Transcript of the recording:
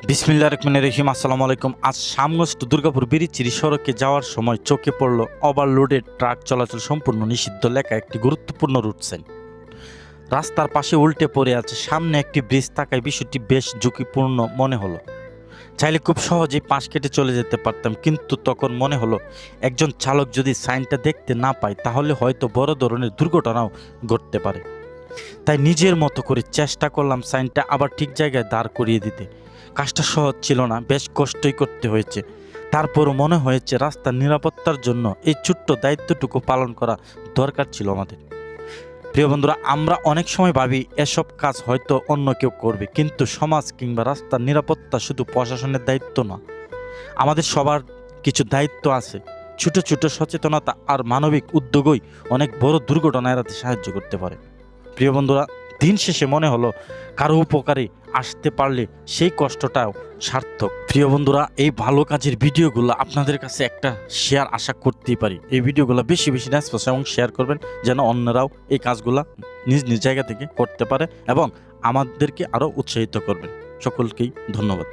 বিসমিল্লাহির রহমানির রহিম। আসসালামু আলাইকুম। আজ শামগঞ্জ টু দুর্গাপুর বিরিচিরি সড়কে যাওয়ার সময় চোখে পড়ল ওভারলোডেড ট্রাক চলাচল সম্পূর্ণ নিষিদ্ধ লেখা একটি গুরুত্বপূর্ণ রুট সাইন। রাস্তার পাশে উল্টে পড়ে আছে, সামনে একটি ব্রিজ থাকায় বিষয়টি বেশ ঝুঁকিপূর্ণ মনে হলো। চাইলে খুব সহজেই পাশ কেটে চলে যেতে পারতাম, কিন্তু তখন মনে হলো একজন চালক যদি সাইনটা দেখতে না পায় তাহলে হয়তো বড় ধরনের দুর্ঘটনাও ঘটতে পারে। তাই নিজের মতো করে চেষ্টা করলাম সাইনটা আবার ঠিক জায়গায় দাঁড় করিয়ে দিতে। কাজটা সহজ ছিল না, বেশ কষ্টই করতে হয়েছে। তারপরও মনে হয়েছে রাস্তার নিরাপত্তার জন্য এই ছোট্ট দায়িত্বটুকু পালন করা দরকার ছিল আমাদের। প্রিয় বন্ধুরা, আমরা অনেক সময় ভাবি এসব কাজ হয়তো অন্য কেউ করবে, কিন্তু সমাজ কিংবা রাস্তার নিরাপত্তা শুধু প্রশাসনের দায়িত্ব না, আমাদের সবার কিছু দায়িত্ব আছে। ছোট ছোট সচেতনতা আর মানবিক উদ্যোগই অনেক বড় দুর্ঘটনা এড়াতে সাহায্য করতে পারে। প্রিয় বন্ধুরা, দিন শেষে মনে হলো কারো উপকারে আসতে পারলে সেই কষ্টটাও সার্থক। প্রিয় বন্ধুরা, এই ভালো কাজের ভিডিওগুলো আপনাদের কাছে একটা শেয়ার আশা করতেই পারি। এই ভিডিওগুলো বেশি বেশি রেসপন্স এবং শেয়ার করবেন, যেন অন্যরাও এই কাজগুলো নিজ নিজ জায়গা থেকে করতে পারে এবং আমাদেরকে আরও উৎসাহিত করবেন। সকলকেই ধন্যবাদ।